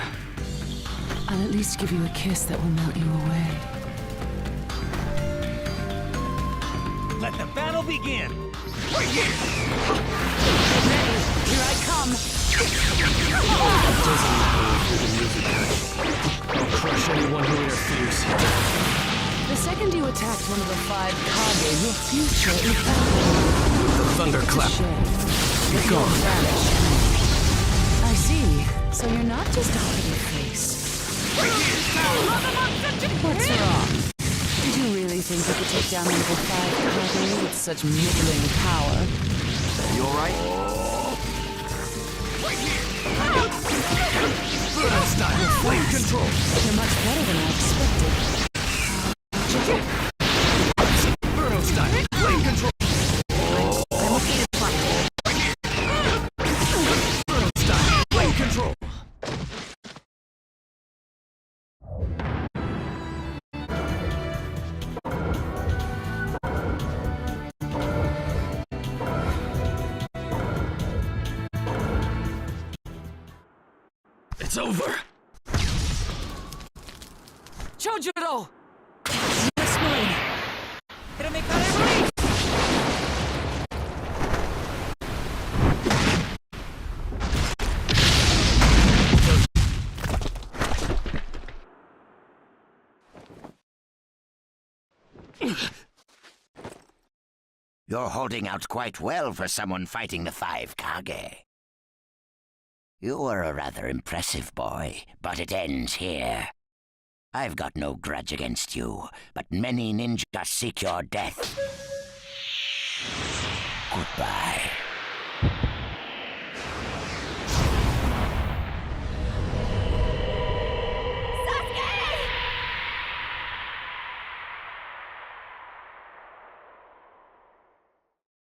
I'll at least give you a kiss that will melt you away. Let the battle begin! Right here! Ready, here I come! Doesn't matter if you're the music. I'll crush anyone who interferes. The second you attacked one of the 5 Kage, your future is back. The thunderclap. You're gone. I see. So you're not just a pretty face. What's wrong? Did you really think you could take down level 5 Kage with such middling power? You alright? Burn style, flame control! You're much better than I expected. Burn style, flame control! I'm okay to fly. Burn style, flame control! It's over! Chojuro! You're holding out quite well for someone fighting the 5 Kage. You were a rather impressive boy, but it ends here. I've got no grudge against you, but many ninjas seek your death. Goodbye.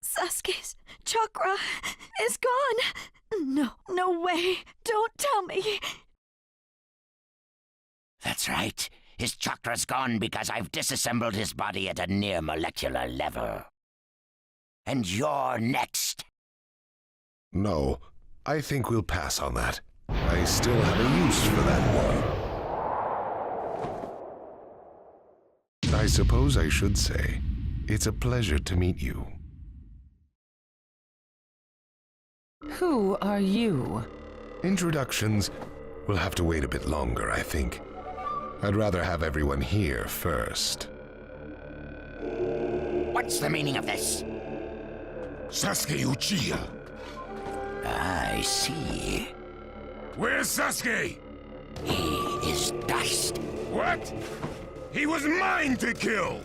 Sasuke's chakra is gone. No way. Don't tell me. That's right. His chakra's gone because I've disassembled his body at a near molecular level. And you're next. No, I think we'll pass on that. I still have a use for that one. I suppose I should say, it's a pleasure to meet you. Who are you? Introductions will have to wait a bit longer, I think. I'd rather have everyone here first. What's the meaning of this? Sasuke Uchiha. I see. Where's Sasuke? He is dust. What? He was mine to kill!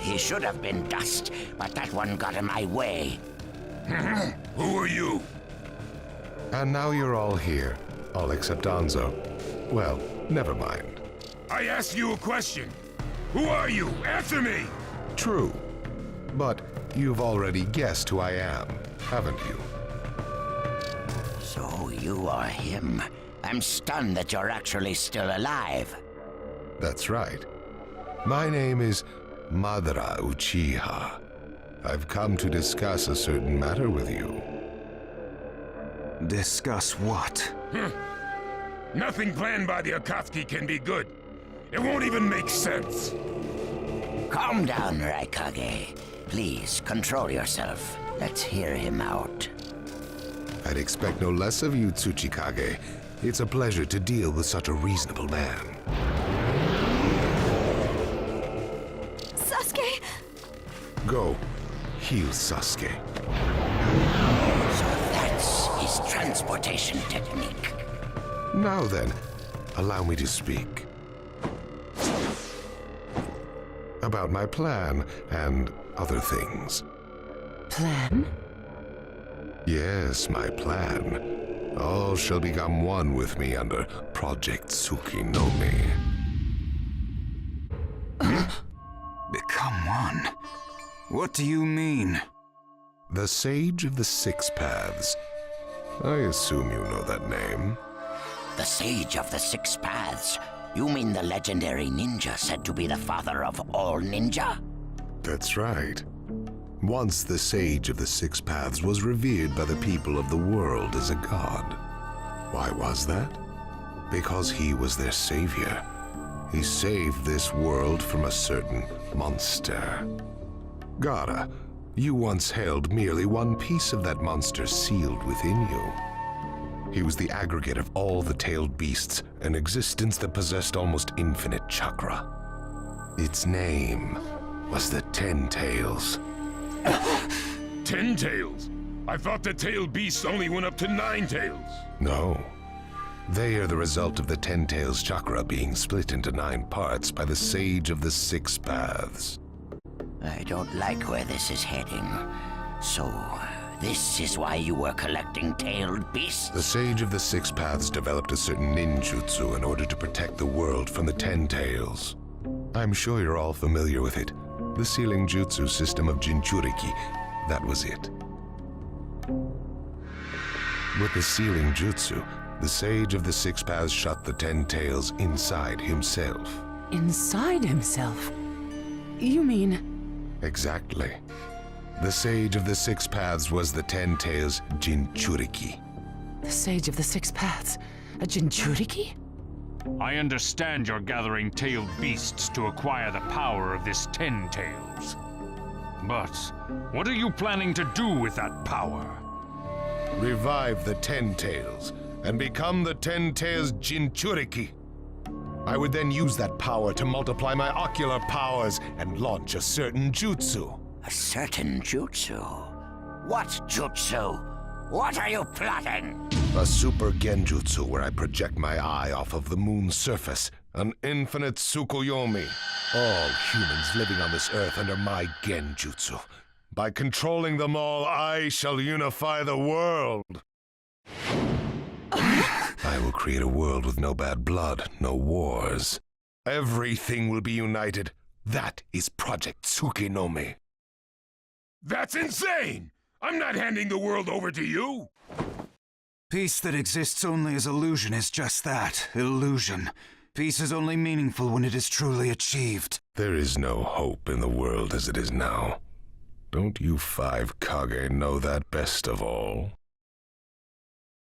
He should have been dust, but that one got in my way. Who are you? And now you're all here, all except Danzo. Well, never mind. I asked you a question. Who are you? Answer me! True. But you've already guessed who I am, haven't you? So you are him. I'm stunned that you're actually still alive. That's right. My name is Madara Uchiha. I've come to discuss a certain matter with you. Discuss what? Nothing planned by the Akatsuki can be good. It won't even make sense. Calm down, Rokage. Please, control yourself. Let's hear him out. I'd expect no less of you, Tsuchikage. It's a pleasure to deal with such a reasonable man. Sasuke! Go. Heal Sasuke. So that's his transportation technique. Now then, allow me to speak. About my plan and other things. Plan? Yes, my plan. All shall become one with me under Project Tsukinome. Become one? What do you mean? The Sage of the Six Paths. I assume you know that name. The Sage of the Six Paths? You mean the legendary ninja said to be the father of all ninja? That's right. Once the Sage of the Six Paths was revered by the people of the world as a god. Why was that? Because he was their savior. He saved this world from a certain monster. Gaara, you once held merely one piece of that monster sealed within you. He was the aggregate of all the tailed beasts, an existence that possessed almost infinite chakra. Its name was the 10 Tails. 10 tails? I thought the tailed beasts only went up to 9 tails. No. They are the result of the Ten Tails chakra being split into 9 parts by the Sage of the Six Paths. I don't like where this is heading. So, this is why you were collecting tailed beasts? The Sage of the Six Paths developed a certain ninjutsu in order to protect the world from the Ten Tails. I'm sure you're all familiar with it. The sealing jutsu system of Jinchuriki. That was it. With the sealing jutsu, the Sage of the Six Paths shut the Ten Tails inside himself. Inside himself? You mean... Exactly. The Sage of the Six Paths was the Ten Tails' Jinchuriki. The Sage of the Six Paths? A Jinchuriki? I understand you're gathering tailed beasts to acquire the power of this Ten Tails. But what are you planning to do with that power? Revive the Ten Tails and become the Ten Tails Jinchuriki. I would then use that power to multiply my ocular powers and launch a certain jutsu. A certain jutsu? What jutsu? What are you plotting? A super genjutsu where I project my eye off of the moon's surface. An infinite Tsukuyomi. All humans living on this earth under my genjutsu. By controlling them all, I shall unify the world. I will create a world with no bad blood, no wars. Everything will be united. That is Project Tsukinome. That's insane! I'm not handing the world over to you! Peace that exists only as illusion is just that, illusion. Peace is only meaningful when it is truly achieved. There is no hope in the world as it is now. Don't you 5 Kage know that best of all?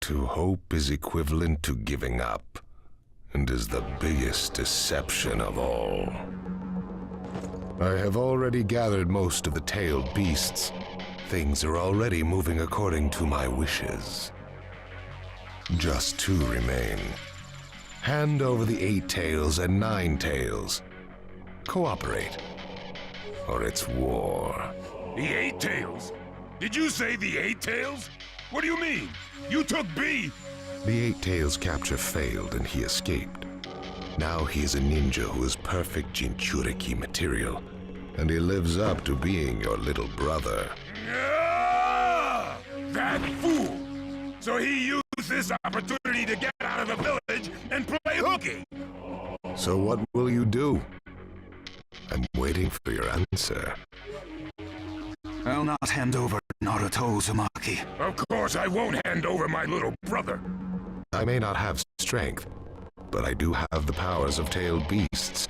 To hope is equivalent to giving up, and is the biggest deception of all. I have already gathered most of the tailed beasts. Things are already moving according to my wishes. Just 2 remain. Hand over the 8 tails and 9 tails. Cooperate, or it's war. The 8 tails? Did you say the 8 tails? What do you mean? You took B! The 8 tails capture failed and he escaped. Now he is a ninja who is perfect Jinchuriki material, and he lives up to being your little brother. Ah! That fool! So he used this opportunity to get out of the village and play hooky! So what will you do? I'm waiting for your answer. I'll not hand over Naruto Uzumaki. Of course I won't hand over my little brother. I may not have strength, but I do have the powers of tailed beasts.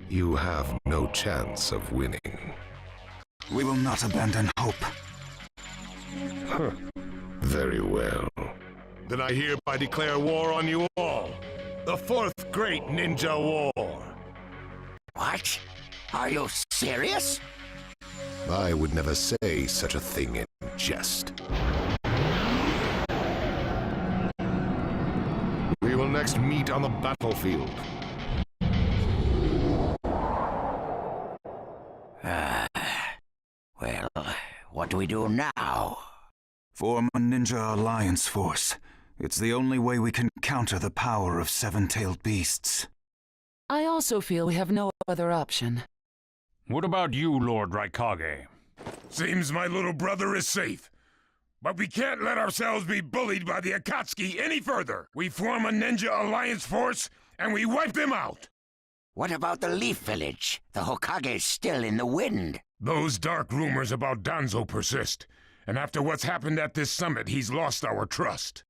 You have no chance of winning. We will not abandon hope. Huh. Very well. Then I hereby declare war on you all. The 4th Great Ninja War. What? Are you serious? I would never say such a thing in jest. We will next meet on the battlefield. Well, what do we do now? Form a ninja alliance force. It's the only way we can counter the power of 7-tailed beasts. I also feel we have no other option. What about you, Lord Rokage? Seems my little brother is safe. But we can't let ourselves be bullied by the Akatsuki any further. We form a ninja alliance force, and we wipe them out. What about the Leaf Village? The Hokage's still in the wind. Those dark rumors about Danzo persist. And after what's happened at this summit, he's lost our trust.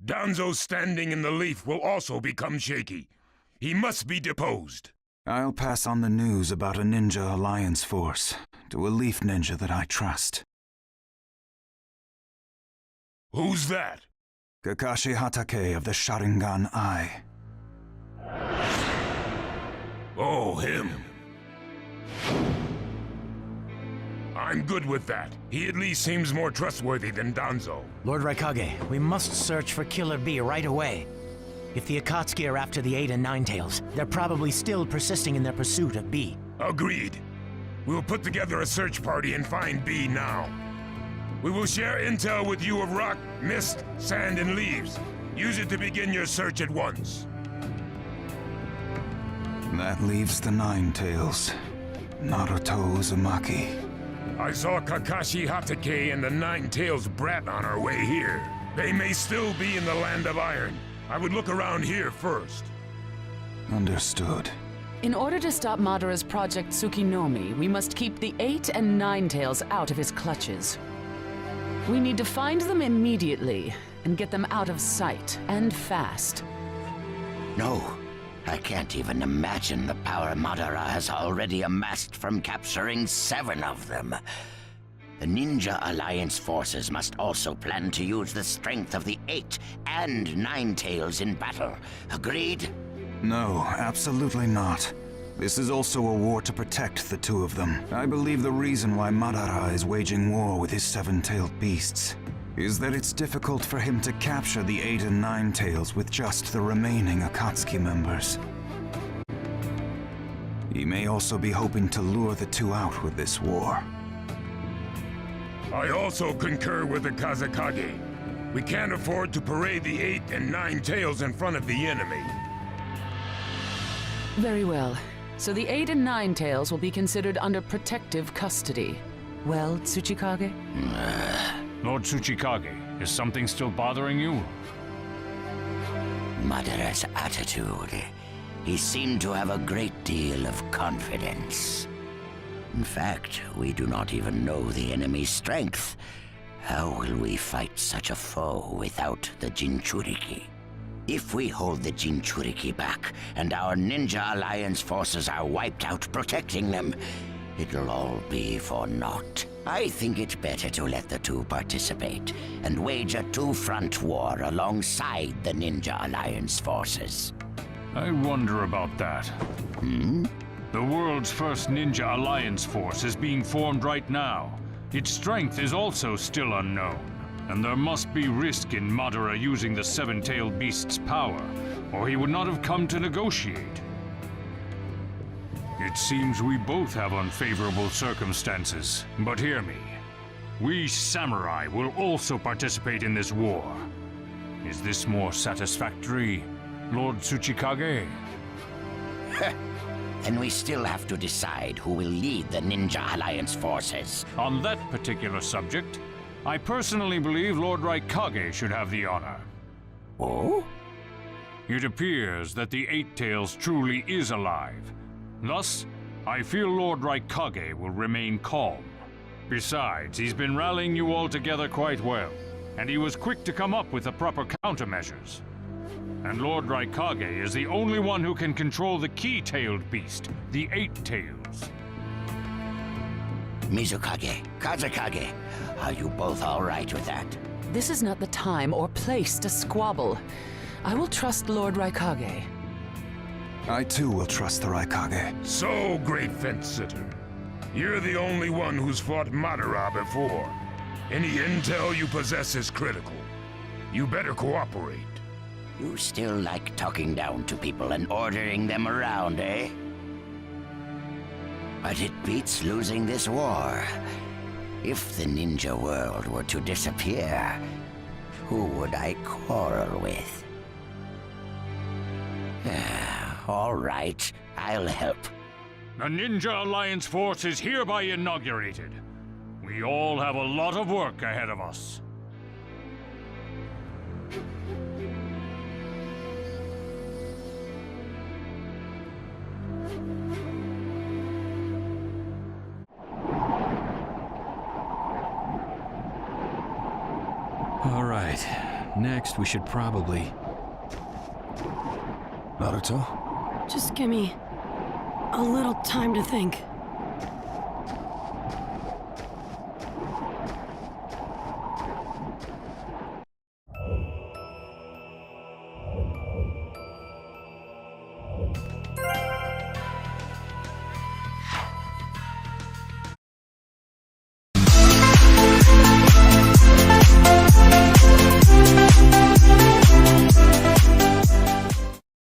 Danzo's standing in the Leaf will also become shaky. He must be deposed. I'll pass on the news about a ninja alliance force to a leaf ninja that I trust. Who's that? Kakashi Hatake of the Sharingan Eye. Oh, him. I'm good with that. He at least seems more trustworthy than Danzo. Lord Rokage, we must search for Killer B right away. If the Akatsuki are after the 8 and 9 tails, they're probably still persisting in their pursuit of B. Agreed. We'll put together a search party and find B now. We will share intel with you of rock, mist, sand, and leaves. Use it to begin your search at once. That leaves the Nine Tails. Naruto Uzumaki. I saw Kakashi Hatake and the Nine Tails brat on our way here. They may still be in the Land of Iron. I would look around here first. Understood. In order to stop Madara's Project Tsukinomi, we must keep the 8 and 9 Tails out of his clutches. We need to find them immediately and get them out of sight, and fast. No, I can't even imagine the power Madara has already amassed from capturing 7 of them. The Ninja Alliance forces must also plan to use the strength of the 8 and 9 Tails in battle. Agreed? No, absolutely not. This is also a war to protect the 2 of them. I believe the reason why Madara is waging war with his 7-tailed beasts is that it's difficult for him to capture the 8 and 9 Tails with just the remaining Akatsuki members. He may also be hoping to lure the 2 out with this war. I also concur with the Kazekage. We can't afford to parade the 8 and 9 Tails in front of the enemy. Very well. So the 8 and 9 Tails will be considered under protective custody. Well, Tsuchikage? Lord Tsuchikage, is something still bothering you? Madara's attitude. He seemed to have a great deal of confidence. In fact, we do not even know the enemy's strength. How will we fight such a foe without the Jinchuriki? If we hold the Jinchuriki back, and our Ninja Alliance forces are wiped out protecting them, it'll all be for naught. I think it better to let the 2 participate, and wage a 2-front war alongside the Ninja Alliance forces. I wonder about that. Hmm? The world's first Ninja Alliance force is being formed right now. Its strength is also still unknown, and there must be risk in Madara using the 7-tailed beast's power, or he would not have come to negotiate. It seems we both have unfavorable circumstances, but hear me. We samurai will also participate in this war. Is this more satisfactory, Lord Tsuchikage? Then we still have to decide who will lead the Ninja Alliance forces. On that particular subject, I personally believe Lord Rokage should have the honor. Oh? It appears that the 8 Tails truly is alive. Thus, I feel Lord Rokage will remain calm. Besides, he's been rallying you all together quite well, and he was quick to come up with the proper countermeasures. And Lord Rokage is the only one who can control the key-tailed beast, the 8 Tails. Mizukage, Kazekage, are you both all right with that? This is not the time or place to squabble. I will trust Lord Rokage. I too will trust the Rokage. So, great fence-sitter. You're the only one who's fought Madara before. Any intel you possess is critical. You better cooperate. You still like talking down to people and ordering them around, eh? But it beats losing this war. If the ninja world were to disappear, who would I quarrel with? All right, I'll help. The Ninja Alliance force is hereby inaugurated. We all have a lot of work ahead of us. All right. Next, we should probably... Naruto? Just give me a little time to think.